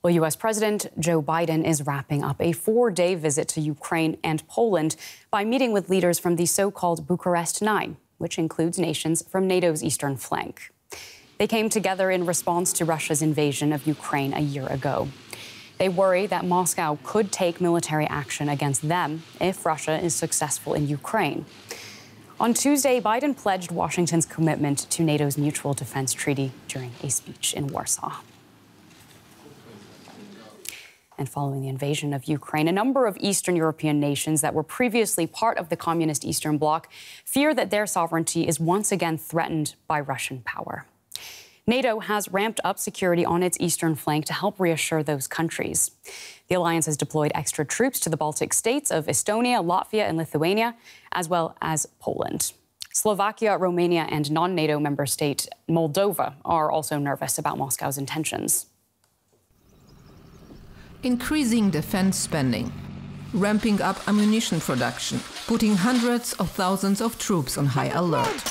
Well, U.S. President Joe Biden is wrapping up a 4-day visit to Ukraine and Poland by meeting with leaders from the so-called Bucharest Nine, which includes nations from NATO's eastern flank. They came together in response to Russia's invasion of Ukraine a year ago. They worry that Moscow could take military action against them if Russia is successful in Ukraine. On Tuesday, Biden pledged Washington's commitment to NATO's mutual defense treaty during a speech in Warsaw. And following the invasion of Ukraine, a number of Eastern European nations that were previously part of the communist Eastern Bloc fear that their sovereignty is once again threatened by Russian power. NATO has ramped up security on its eastern flank to help reassure those countries. The alliance has deployed extra troops to the Baltic states of Estonia, Latvia and Lithuania, as well as Poland. Slovakia, Romania and non-NATO member state Moldova are also nervous about Moscow's intentions. Increasing defense spending, ramping up ammunition production, putting hundreds of thousands of troops on high alert.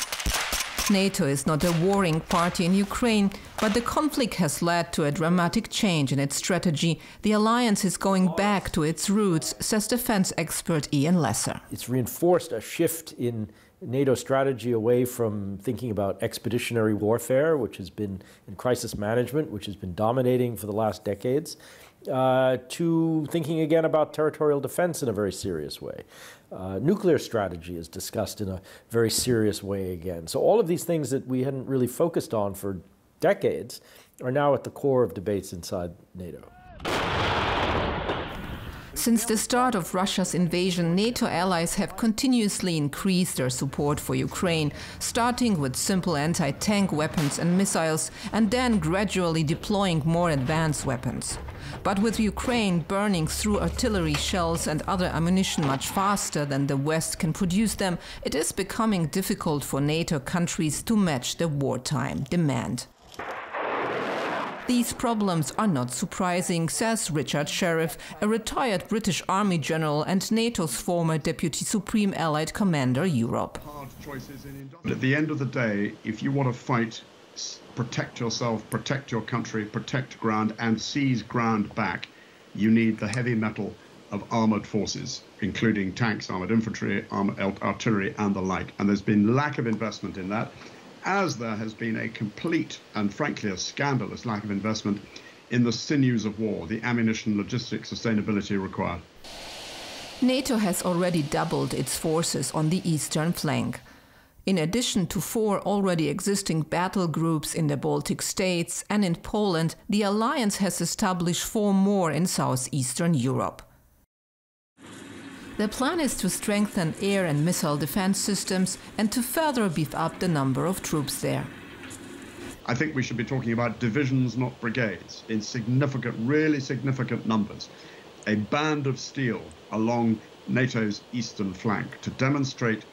NATO is not a warring party in Ukraine, but the conflict has led to a dramatic change in its strategy. The alliance is going back to its roots, says defense expert Ian Lesser. It's reinforced a shift in NATO strategy away from thinking about expeditionary warfare, which has been in crisis management, which has been dominating for the last decades, to thinking again about territorial defense in a very serious way. Nuclear strategy is discussed in a very serious way again. So all of these things that we hadn't really focused on for decades are now at the core of debates inside NATO. Since the start of Russia's invasion, NATO allies have continuously increased their support for Ukraine, starting with simple anti-tank weapons and missiles, and then gradually deploying more advanced weapons. But with Ukraine burning through artillery shells and other ammunition much faster than the West can produce them, it is becoming difficult for NATO countries to match the wartime demand. These problems are not surprising, says Richard Sheriff, a retired British Army general and NATO's former Deputy Supreme Allied Commander Europe. But at the end of the day, if you want to fight, protect yourself, protect your country, protect ground and seize ground back, you need the heavy metal of armoured forces, including tanks, armoured infantry, artillery and the like. And there's been lack of investment in that, as there has been a complete and frankly a scandalous lack of investment in the sinews of war, the ammunition, logistics, sustainability required. NATO has already doubled its forces on the eastern flank. In addition to 4 already existing battle groups in the Baltic states and in Poland, the alliance has established 4 more in southeastern Europe. The plan is to strengthen air and missile defense systems and to further beef up the number of troops there. I think we should be talking about divisions, not brigades, in significant, really significant numbers. A band of steel along NATO's eastern flank to demonstrate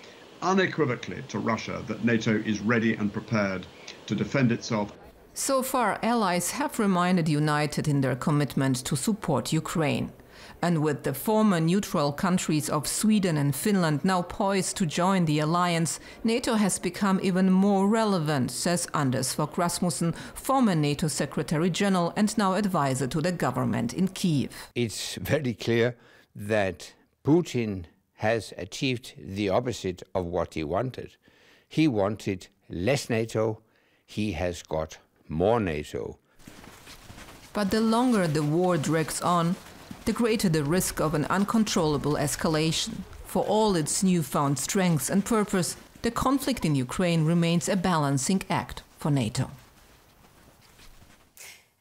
unequivocally to Russia that NATO is ready and prepared to defend itself. So far, allies have remained united in their commitment to support Ukraine. And with the former neutral countries of Sweden and Finland now poised to join the alliance, NATO has become even more relevant, says Anders Fogh Rasmussen, former NATO Secretary General and now advisor to the government in Kyiv. It's very clear that Putin has achieved the opposite of what he wanted. He wanted less NATO, he has got more NATO. But the longer the war drags on, the greater the risk of an uncontrollable escalation. For all its newfound strength and purpose, the conflict in Ukraine remains a balancing act for NATO.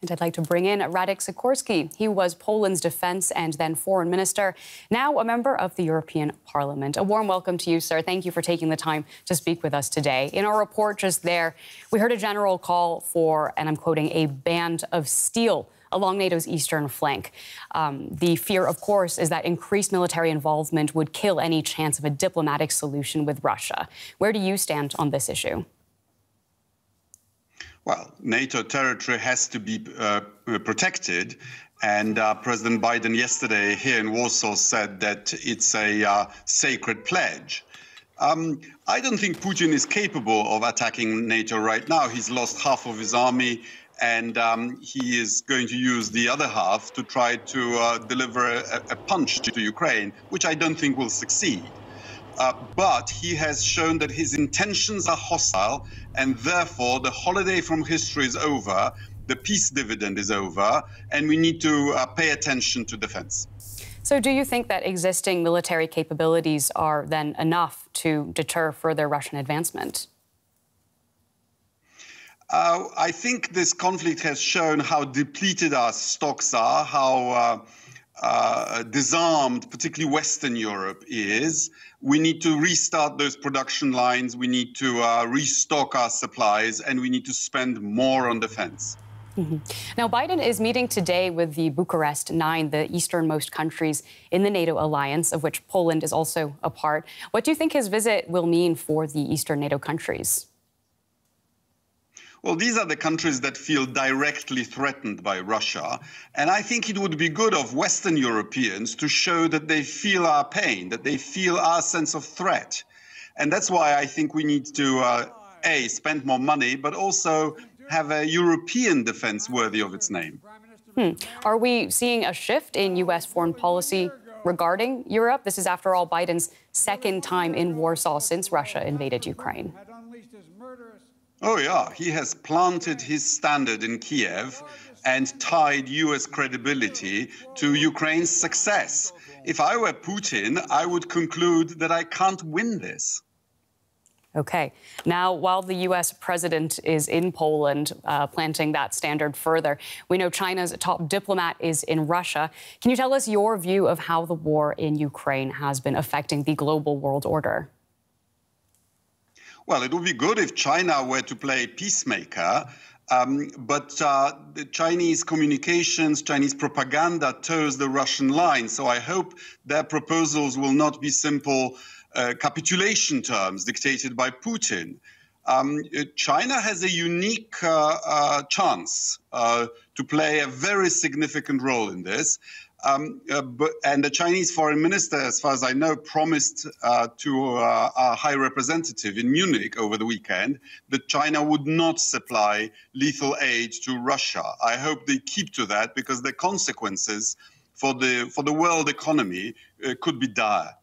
And I'd like to bring in Radek Sikorski. He was Poland's defense and then foreign minister, now a member of the European Parliament. A warm welcome to you, sir. Thank you for taking the time to speak with us today. In our report just there, we heard a general call for, and I'm quoting, a band of steel along NATO's eastern flank. The fear, of course, is that increased military involvement would kill any chance of a diplomatic solution with Russia. Where do you stand on this issue? Well, NATO territory has to be protected. And President Biden yesterday here in Warsaw said that it's a sacred pledge. I don't think Putin is capable of attacking NATO right now. He's lost half of his army. and he is going to use the other half to try to deliver a punch to Ukraine, which I don't think will succeed. But he has shown that his intentions are hostile, and therefore the holiday from history is over, the peace dividend is over, and we need to pay attention to defense. So do you think that existing military capabilities are then enough to deter further Russian advancement? I think this conflict has shown how depleted our stocks are, how disarmed, particularly Western Europe, is. We need to restart those production lines, we need to restock our supplies, and we need to spend more on defense. Mm-hmm. Now, Biden is meeting today with the Bucharest Nine, the easternmost countries in the NATO alliance, of which Poland is also a part. What do you think his visit will mean for the eastern NATO countries? Well, these are the countries that feel directly threatened by Russia. And I think it would be good of Western Europeans to show that they feel our pain, that they feel our sense of threat. And that's why I think we need to, A, spend more money, but also have a European defense worthy of its name. Are we seeing a shift in U.S. foreign policy regarding Europe? This is, after all, Biden's second time in Warsaw since Russia invaded Ukraine. Oh, yeah. He has planted his standard in Kiev and tied U.S. credibility to Ukraine's success. If I were Putin, I would conclude that I can't win this. Okay. Now, while the U.S. president is in Poland, planting that standard further, we know China's top diplomat is in Russia. Can you tell us your view of how the war in Ukraine has been affecting the global world order? Well, it would be good if China were to play peacemaker, but the Chinese communications, Chinese propaganda toes the Russian line. So I hope their proposals will not be simple capitulation terms dictated by Putin. China has a unique chance to play a very significant role in this. And the Chinese foreign minister, as far as I know, promised to our high representative in Munich over the weekend that China would not supply lethal aid to Russia. I hope they keep to that, because the consequences for the world economy could be dire.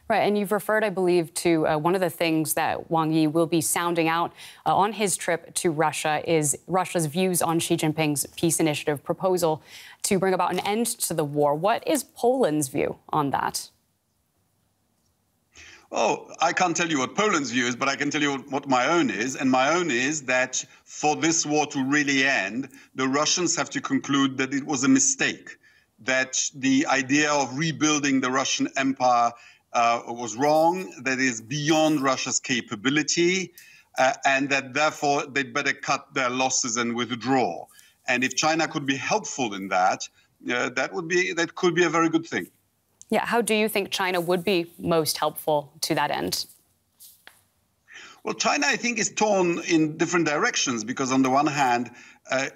Right, and you've referred, I believe, to one of the things that Wang Yi will be sounding out on his trip to Russia is Russia's views on Xi Jinping's peace initiative proposal to bring about an end to the war. What is Poland's view on that? Oh, I can't tell you what Poland's view is, but I can tell you what my own is. And my own is that for this war to really end, the Russians have to conclude that it was a mistake, that the idea of rebuilding the Russian empire was wrong, that is beyond Russia's capability, and that therefore they'd better cut their losses and withdraw. And if China could be helpful in that, that could be a very good thing. Yeah, how do you think China would be most helpful to that end? Well, China, I think, is torn in different directions, because on the one hand,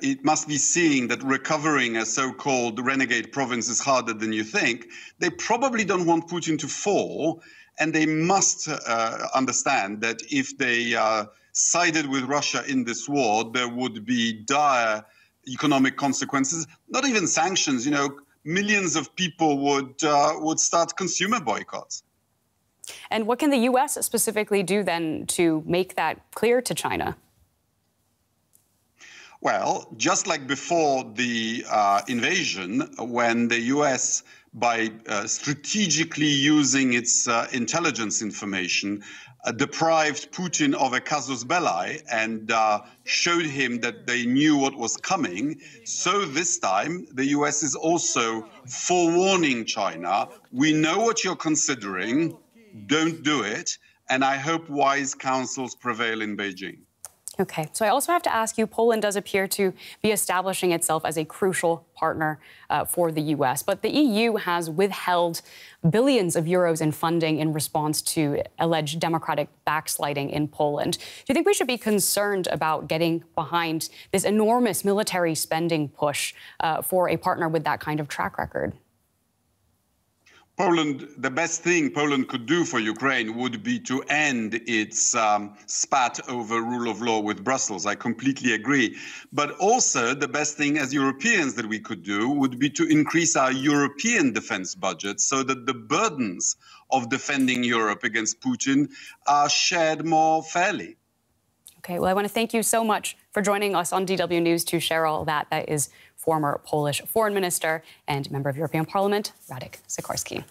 it must be seeing that recovering a so-called renegade province is harder than you think. They probably don't want Putin to fall, and they must understand that if they sided with Russia in this war, there would be dire economic consequences, not even sanctions. You know, millions of people would start consumer boycotts. And what can the U.S. specifically do then to make that clear to China? Well, just like before the invasion, when the U.S., by strategically using its intelligence information, deprived Putin of a casus belli and showed him that they knew what was coming, so this time the U.S. is also forewarning China. We know what you're considering. Don't do it. And I hope wise counsels prevail in Beijing. Okay, so I also have to ask you, Poland does appear to be establishing itself as a crucial partner for the U.S., but the EU has withheld billions of euros in funding in response to alleged democratic backsliding in Poland. Do you think we should be concerned about getting behind this enormous military spending push for a partner with that kind of track record? the best thing Poland could do for Ukraine would be to end its spat over rule of law with Brussels. I completely agree. But also the best thing as Europeans that we could do would be to increase our European defense budget so that the burdens of defending Europe against Putin are shared more fairly. Okay, well, I want to thank you so much for joining us on DW News to share all that. That is former Polish Foreign Minister and member of European Parliament, Radek Sikorski.